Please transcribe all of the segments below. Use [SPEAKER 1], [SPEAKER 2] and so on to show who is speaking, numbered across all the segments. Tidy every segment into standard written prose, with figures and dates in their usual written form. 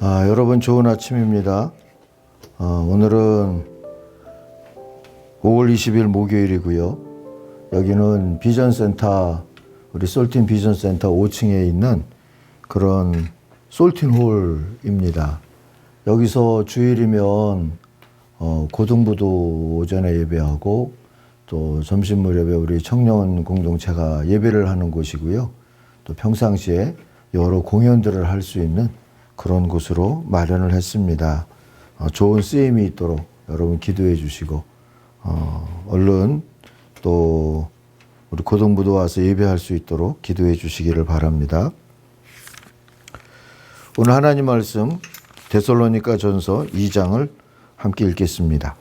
[SPEAKER 1] 여러분 좋은 아침입니다. 오늘은 5월 20일 목요일이고요. 여기는 비전센터, 우리 솔틴 비전센터 5층에 있는 그런 솔틴홀입니다. 여기서 주일이면 고등부도 오전에 예배하고 또 점심 무렵에 우리 청년 공동체가 예배를 하는 곳이고요. 또 평상시에 여러 공연들을 할 수 있는 그런 곳으로 마련을 했습니다. 좋은 쓰임이 있도록 여러분 기도해 주시고 얼른 또 우리 고등부도 와서 예배할 수 있도록 기도해 주시기를 바랍니다. 오늘 하나님 말씀 데살로니가 전서 2장을 함께 읽겠습니다.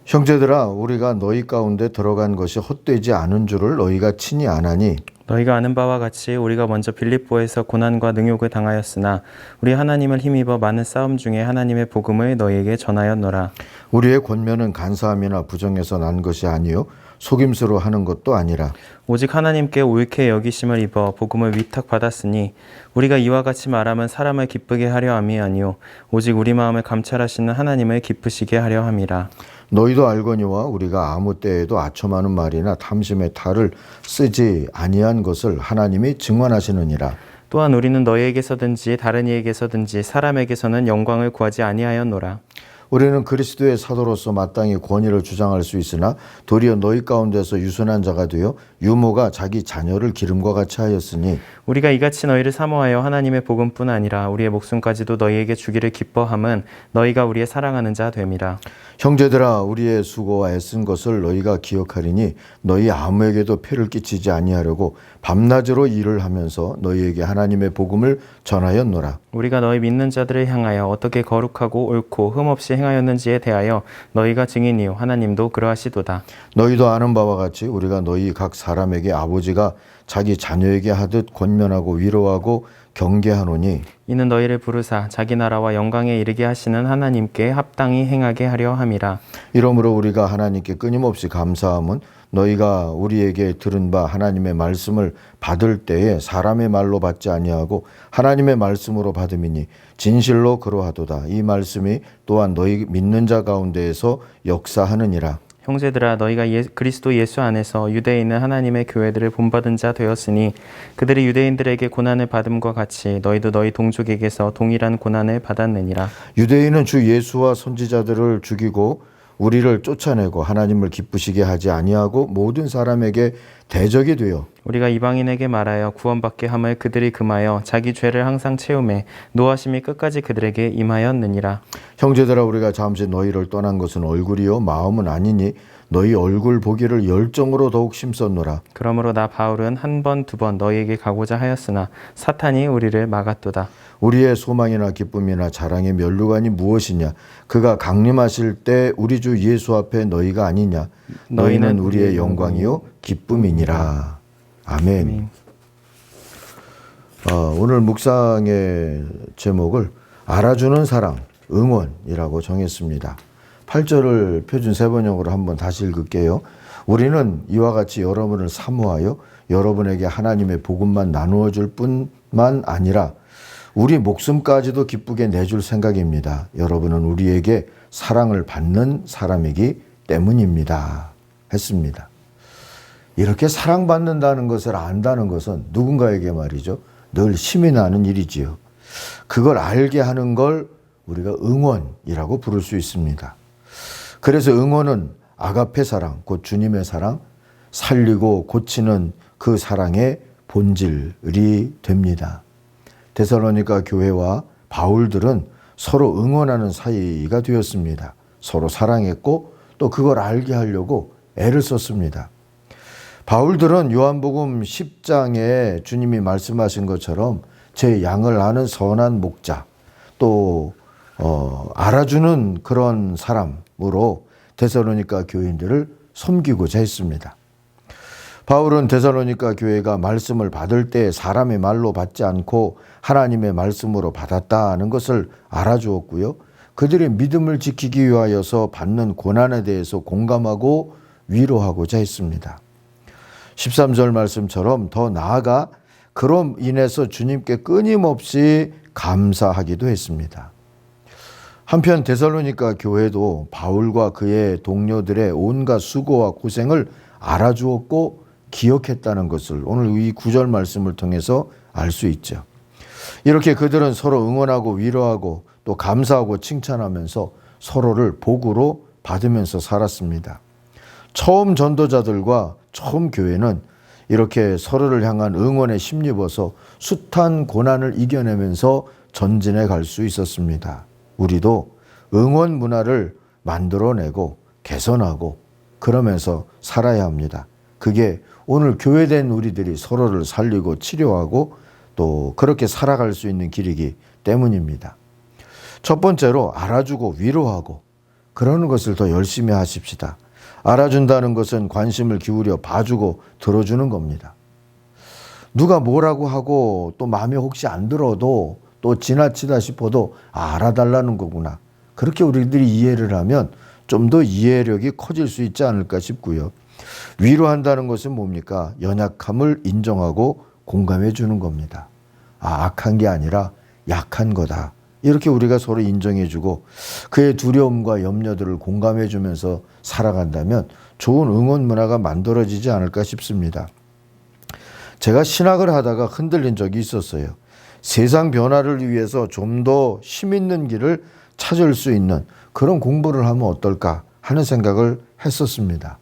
[SPEAKER 1] 형제들아, 우리가 너희 가운데 들어간 것이 헛되지 않은 줄을 너희가 친히 아나니
[SPEAKER 2] 너희가 아는 바와 같이 우리가 먼저 빌립보에서 고난과 능욕을 당하였으나 우리 하나님을 힘입어 많은 싸움 중에 하나님의 복음을 너희에게 전하였노라.
[SPEAKER 1] 우리의 권면은 간사함이나 부정에서 난 것이 아니요 속임수로 하는 것도 아니라
[SPEAKER 2] 오직 하나님께 옳게 여기심을 입어 복음을 위탁받았으니 우리가 이와 같이 말하면 사람을 기쁘게 하려 함이 아니요 오직 우리 마음을 감찰하시는 하나님을 기쁘시게 하려 함이라.
[SPEAKER 1] 너희도 알거니와 우리가 아무 때에도 아첨하는 말이나 탐심의 탈을 쓰지 아니한 것을 하나님이 증언하시느니라.
[SPEAKER 2] 또한 우리는 너희에게서든지 다른 이에게서든지 사람에게서는 영광을 구하지 아니하였노라.
[SPEAKER 1] 우리는 그리스도의 사도로서 마땅히 권위를 주장할 수 있으나 도리어 너희 가운데서 유순한 자가 되어 유모가 자기 자녀를 기름과 같이 하였으니
[SPEAKER 2] 우리가 이같이 너희를 사모하여 하나님의 복음뿐 아니라 우리의 목숨까지도 너희에게 주기를 기뻐함은 너희가 우리의 사랑하는 자 됨이라.
[SPEAKER 1] 형제들아, 우리의 수고와 애쓴 것을 너희가 기억하리니 너희 아무에게도 폐를 끼치지 아니하려고 밤낮으로 일을 하면서 너희에게 하나님의 복음을 전하였노라.
[SPEAKER 2] 우리가 너희 믿는 자들을 향하여 어떻게 거룩하고 옳고 흠없이 행하였는지에 대하여 너희가 증인이요 하나님도 그러하시도다.
[SPEAKER 1] 너희도 아는 바와 같이 우리가 너희 각 사람에게 아버지가 자기 자녀에게 하듯 권면하고 위로하고 경계하노니
[SPEAKER 2] 이는 너희를 부르사 자기 나라와 영광에 이르게 하시는 하나님께 합당히 행하게 하려 함이라.
[SPEAKER 1] 이러므로 우리가 하나님께 끊임없이 감사함은 너희가 우리에게 들은 바 하나님의 말씀을 받을 때에 사람의 말로 받지 아니하고 하나님의 말씀으로 받음이니 진실로 그러하도다. 이 말씀이 또한 너희 믿는 자 가운데에서 역사하느니라.
[SPEAKER 2] 형제들아, 너희가 그리스도 예수 안에서 유대에 있는 하나님의 교회들을 본받은 자 되었으니 그들이 유대인들에게 고난을 받음과 같이 너희도 너희 동족에게서 동일한 고난을 받았느니라.
[SPEAKER 1] 유대인은 주 예수와 선지자들을 죽이고 우리를 쫓아내고 하나님을 기쁘시게 하지 아니하고 모든 사람에게 대적이 되어
[SPEAKER 2] 우리가 이방인에게 말하여 구원받게 함을 그들이 금하여 자기 죄를 항상 채우매 노하심이 끝까지 그들에게 임하였느니라.
[SPEAKER 1] 형제들아, 우리가 잠시 너희를 떠난 것은 얼굴이요 마음은 아니니 너희 얼굴 보기를 열정으로 더욱 심썼노라.
[SPEAKER 2] 그러므로 나 바울은 한 번, 두 번 너희에게 가고자 하였으나 사탄이 우리를 막았도다.
[SPEAKER 1] 우리의 소망이나 기쁨이나 자랑의 면류관이 무엇이냐? 그가 강림하실 때 우리 주 예수 앞에 너희가 아니냐? 너희는 우리의 영광이요 기쁨이니라. 아멘. 오늘 묵상의 제목을 알아주는 사랑, 응원이라고 정했습니다. 8절을 표준 세번역으로 한번 다시 읽을게요. 우리는 이와 같이 여러분을 사모하여 여러분에게 하나님의 복음만 나누어 줄 뿐만 아니라 우리 목숨까지도 기쁘게 내줄 생각입니다. 여러분은 우리에게 사랑을 받는 사람이기 때문입니다. 했습니다. 이렇게 사랑받는다는 것을 안다는 것은 누군가에게 말이죠. 늘 힘이 나는 일이지요. 그걸 알게 하는 걸 우리가 응원이라고 부를 수 있습니다. 그래서 응원은 아가페 사랑, 곧 주님의 사랑, 살리고 고치는 그 사랑의 본질이 됩니다. 데살로니가 교회와 바울들은 서로 응원하는 사이가 되었습니다. 서로 사랑했고 또 그걸 알게 하려고 애를 썼습니다. 바울들은 요한복음 10장에 주님이 말씀하신 것처럼 제 양을 아는 선한 목자, 또 알아주는 그런 사람으로 데살로니가 교인들을 섬기고자 했습니다. 바울은 데살로니가 교회가 말씀을 받을 때 사람의 말로 받지 않고 하나님의 말씀으로 받았다는 것을 알아주었고요. 그들의 믿음을 지키기 위하여서 받는 고난에 대해서 공감하고 위로하고자 했습니다. 13절 말씀처럼 더 나아가 그로 인해서 주님께 끊임없이 감사하기도 했습니다. 한편 데살로니가 교회도 바울과 그의 동료들의 온갖 수고와 고생을 알아주었고 기억했다는 것을 오늘 이 구절 말씀을 통해서 알 수 있죠. 이렇게 그들은 서로 응원하고 위로하고 또 감사하고 칭찬하면서 서로를 복으로 받으면서 살았습니다. 처음 전도자들과 처음 교회는 이렇게 서로를 향한 응원에 힘입어서 숱한 고난을 이겨내면서 전진해 갈 수 있었습니다. 우리도 응원 문화를 만들어내고 개선하고 그러면서 살아야 합니다. 그게 오늘 교회된 우리들이 서로를 살리고 치료하고 또 그렇게 살아갈 수 있는 길이기 때문입니다. 첫 번째로 알아주고 위로하고 그러는 것을 더 열심히 하십시다. 알아준다는 것은 관심을 기울여 봐주고 들어주는 겁니다. 누가 뭐라고 하고 또 마음에 혹시 안 들어도 또 지나치다 싶어도 알아달라는 거구나. 그렇게 우리들이 이해를 하면 좀 더 이해력이 커질 수 있지 않을까 싶고요. 위로한다는 것은 뭡니까? 연약함을 인정하고 공감해 주는 겁니다. 악한 게 아니라 약한 거다. 이렇게 우리가 서로 인정해 주고 그의 두려움과 염려들을 공감해 주면서 살아간다면 좋은 응원 문화가 만들어지지 않을까 싶습니다. 제가 신학을 하다가 흔들린 적이 있었어요. 세상 변화를 위해서 좀 더 힘 있는 길을 찾을 수 있는 그런 공부를 하면 어떨까 하는 생각을 했었습니다.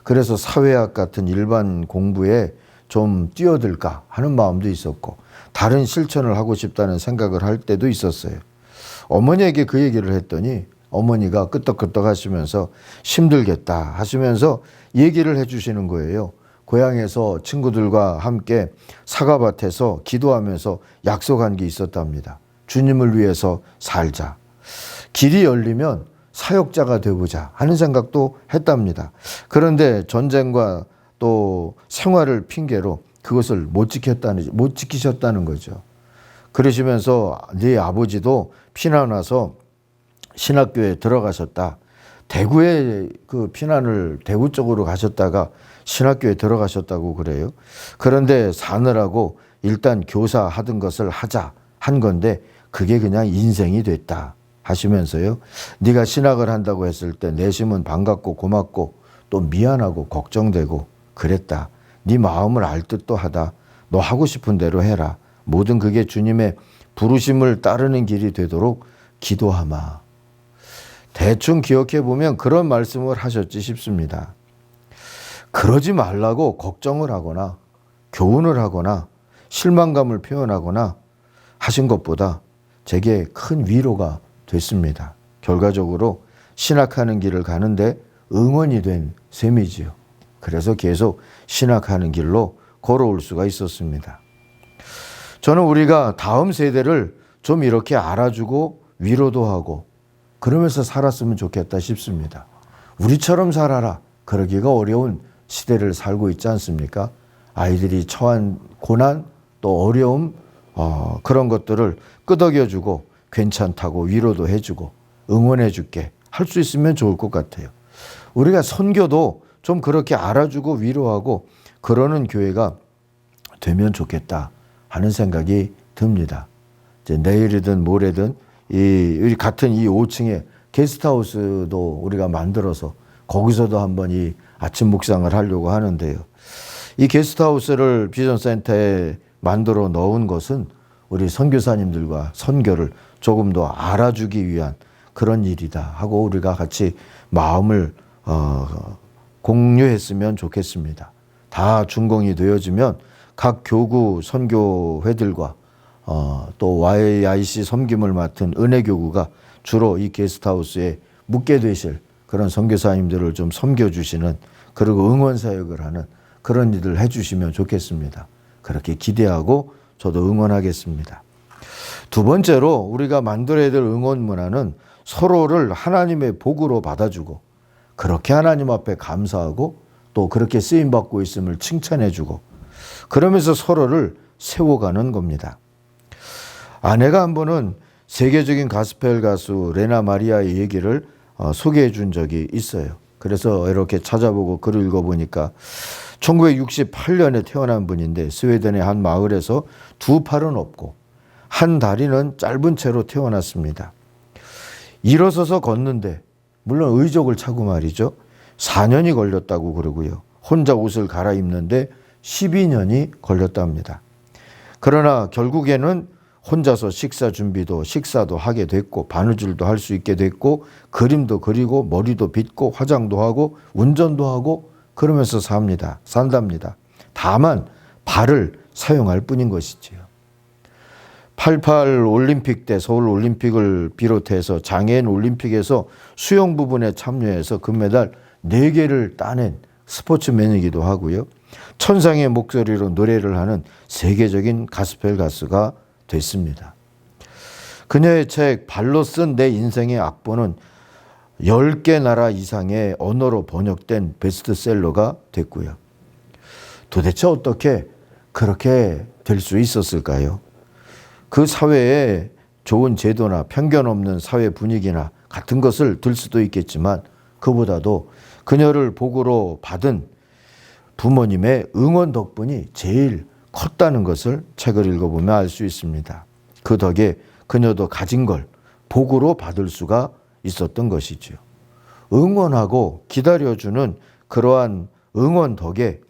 [SPEAKER 1] 그래서 사회학 같은 일반 공부에 좀 뛰어들까 하는 마음도 있었고 다른 실천을 하고 싶다는 생각을 할 때도 있었어요. 어머니에게 그 얘기를 했더니 어머니가 끄떡끄떡 하시면서 힘들겠다 하시면서 얘기를 해주시는 거예요. 고향에서 친구들과 함께 사과밭에서 기도하면서 약속한 게 있었답니다. 주님을 위해서 살자. 길이 열리면 사역자가 되보자 하는 생각도 했답니다. 그런데 전쟁과 또 생활을 핑계로 그것을 못 지키셨다는 거죠. 그러시면서 네 아버지도 피난 와서 신학교에 들어가셨다. 대구에 그 피난을 대구 쪽으로 가셨다가 신학교에 들어가셨다고 그래요. 그런데 사느라고 일단 교사 하던 것을 하자 한 건데 그게 그냥 인생이 됐다 하시면서요. 네가 신학을 한다고 했을 때 내심은 반갑고 고맙고 또 미안하고 걱정되고 그랬다. 네 마음을 알 듯도 하다. 너 하고 싶은 대로 해라. 모든 그게 주님의 부르심을 따르는 길이 되도록 기도하마. 대충 기억해 보면 그런 말씀을 하셨지 싶습니다. 그러지 말라고 걱정을 하거나 교훈을 하거나 실망감을 표현하거나 하신 것보다 제게 큰 위로가 됐습니다. 결과적으로 신학하는 길을 가는데 응원이 된 셈이지요. 그래서 계속 신학하는 길로 걸어올 수가 있었습니다. 저는 우리가 다음 세대를 좀 이렇게 알아주고 위로도 하고 그러면서 살았으면 좋겠다 싶습니다. 우리처럼 살아라. 그러기가 어려운 시대를 살고 있지 않습니까? 아이들이 처한 고난 또 어려움 그런 것들을 끄덕여주고 괜찮다고 위로도 해주고 응원해줄게 할 수 있으면 좋을 것 같아요. 우리가 선교도 좀 그렇게 알아주고 위로하고 그러는 교회가 되면 좋겠다 하는 생각이 듭니다. 이제 내일이든 모레든 우리 같은 이 5층에 게스트하우스도 우리가 만들어서 거기서도 한번 이 아침 묵상을 하려고 하는데요. 이 게스트하우스를 비전센터에 만들어 넣은 것은 우리 선교사님들과 선교를 조금 더 알아주기 위한 그런 일이다 하고 우리가 같이 마음을 공유했으면 좋겠습니다. 다 준공이 되어지면 각 교구 선교회들과 또 YIC 섬김을 맡은 은혜교구가 주로 이 게스트하우스에 묵게 되실 그런 선교사님들을 좀 섬겨주시는 그리고 응원사역을 하는 그런 일을 해주시면 좋겠습니다. 그렇게 기대하고 저도 응원하겠습니다. 두 번째로 우리가 만들어야 될 응원 문화는 서로를 하나님의 복으로 받아주고 그렇게 하나님 앞에 감사하고 또 그렇게 쓰임받고 있음을 칭찬해주고 그러면서 서로를 세워가는 겁니다. 아내가 한 번은 세계적인 가스펠 가수 레나 마리아의 얘기를 소개해 준 적이 있어요. 그래서 이렇게 찾아보고 글을 읽어보니까 1968년에 태어난 분인데 스웨덴의 한 마을에서 두 팔은 없고 한 다리는 짧은 채로 태어났습니다. 일어서서 걷는데 물론 의족을 차고 말이죠. 4년이 걸렸다고 그러고요. 혼자 옷을 갈아입는데 12년이 걸렸답니다. 그러나 결국에는 혼자서 식사도 하게 됐고 바느질도 할 수 있게 됐고 그림도 그리고 머리도 빗고 화장도 하고 운전도 하고 그러면서 산답니다. 다만 발을 사용할 뿐인 것이지요. 88 올림픽 때 서울 올림픽을 비롯해서 장애인 올림픽에서 수영 부분에 참여해서 금메달 4개를 따낸 스포츠맨이기도 하고요. 천상의 목소리로 노래를 하는 세계적인 가스펠 가수가 됐습니다. 그녀의 책 발로 쓴 내 인생의 악보는 10개 나라 이상의 언어로 번역된 베스트셀러가 됐고요. 도대체 어떻게 그렇게 될 수 있었을까요? 그 사회에 좋은 제도나 편견 없는 사회 분위기나 같은 것을 들 수도 있겠지만 그보다도 그녀를 복으로 받은 부모님의 응원 덕분이 제일 컸다는 것을 책을 읽어보면 알 수 있습니다. 그 덕에 그녀도 가진 걸 복으로 받을 수가 있었던 것이지요. 응원하고 기다려주는 그러한 응원 덕에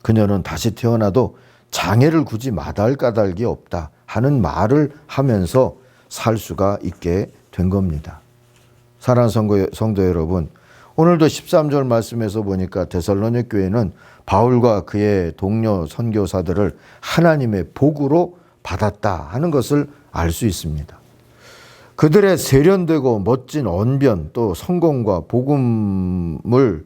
[SPEAKER 1] 그녀는 다시 태어나도 장애를 굳이 마다할 까닭이 없다 하는 말을 하면서 살 수가 있게 된 겁니다. 사랑하는 성도 여러분, 오늘도 13절 말씀에서 보니까 데살로니 교회는 바울과 그의 동료 선교사들을 하나님의 복으로 받았다 하는 것을 알 수 있습니다. 그들의 세련되고 멋진 언변 또 성공과 복음을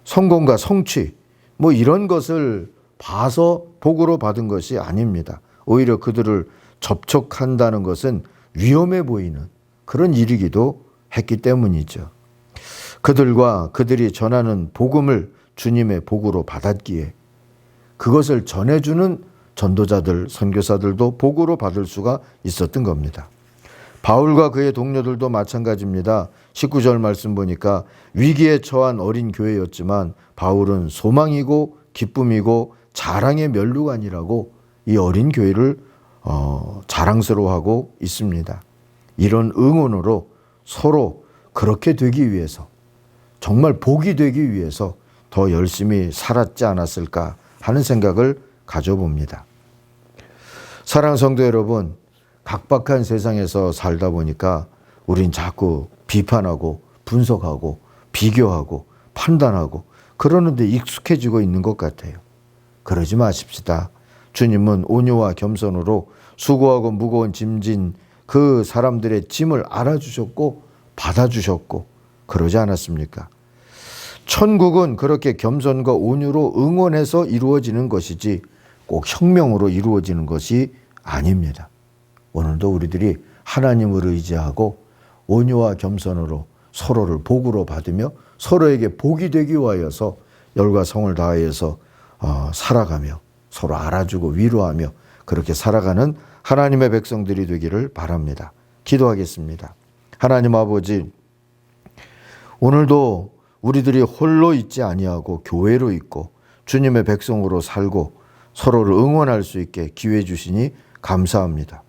[SPEAKER 1] 성공과 성취 뭐 이런 것을 봐서 복으로 받은 것이 아닙니다. 오히려 그들을 접촉한다는 것은 위험해 보이는 그런 일이기도 했기 때문이죠. 그들과 그들이 전하는 복음을 주님의 복으로 받았기에 그것을 전해주는 전도자들, 선교사들도 복으로 받을 수가 있었던 겁니다. 바울과 그의 동료들도 마찬가지입니다. 19절 말씀 보니까 위기에 처한 어린 교회였지만 바울은 소망이고 기쁨이고 자랑의 면류관이라고 이 어린 교회를 자랑스러워하고 있습니다. 이런 응원으로 서로 그렇게 되기 위해서 정말 복이 되기 위해서 더 열심히 살았지 않았을까 하는 생각을 가져봅니다. 사랑하는 성도 여러분, 각박한 세상에서 살다 보니까 우린 자꾸 비판하고 분석하고 비교하고 판단하고 그러는데 익숙해지고 있는 것 같아요. 그러지 마십시다. 주님은 온유와 겸손으로 수고하고 무거운 짐진 그 사람들의 짐을 알아주셨고 받아주셨고 그러지 않았습니까? 천국은 그렇게 겸손과 온유로 응원해서 이루어지는 것이지 꼭 혁명으로 이루어지는 것이 아닙니다. 오늘도 우리들이 하나님을 의지하고 온유와 겸손으로 서로를 복으로 받으며 서로에게 복이 되기 위하여서 열과 성을 다하여서 살아가며 서로 알아주고 위로하며 그렇게 살아가는 하나님의 백성들이 되기를 바랍니다. 기도하겠습니다. 하나님 아버지, 오늘도 우리들이 홀로 있지 아니하고 교회로 있고 주님의 백성으로 살고 서로를 응원할 수 있게 기회 주시니 감사합니다.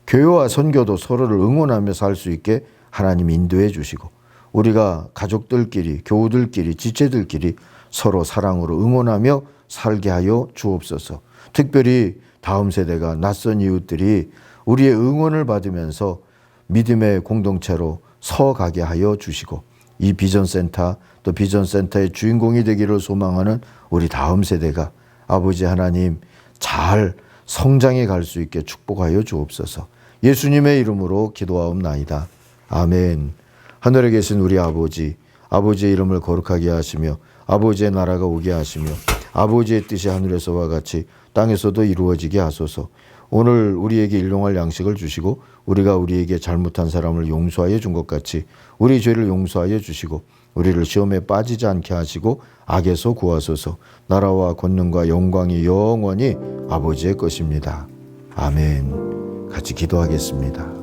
[SPEAKER 1] 교회와 선교도 서로를 응원하며 살 수 있게 하나님 인도해 주시고 우리가 가족들끼리, 교우들끼리, 지체들끼리 서로 사랑으로 응원하며 살게 하여 주옵소서. 특별히 다음 세대가 낯선 이웃들이 우리의 응원을 받으면서 믿음의 공동체로 서가게 하여 주시고 이 비전센터 또 비전센터의 주인공이 되기를 소망하는 우리 다음 세대가 아버지 하나님 잘 성장해 갈 수 있게 축복하여 주옵소서. 예수님의 이름으로 기도하옵나이다. 아멘. 하늘에 계신 우리 아버지, 아버지의 이름을 거룩하게 하시며 아버지의 나라가 오게 하시며 아버지의 뜻이 하늘에서와 같이 땅에서도 이루어지게 하소서. 오늘 우리에게 일용할 양식을 주시고 우리가 우리에게 잘못한 사람을 용서하여 준 것 같이 우리 죄를 용서하여 주시고 우리를 시험에 빠지지 않게 하시고 악에서 구하소서. 나라와 권능과 영광이 영원히 아버지의 것입니다. 아멘. 같이 기도하겠습니다.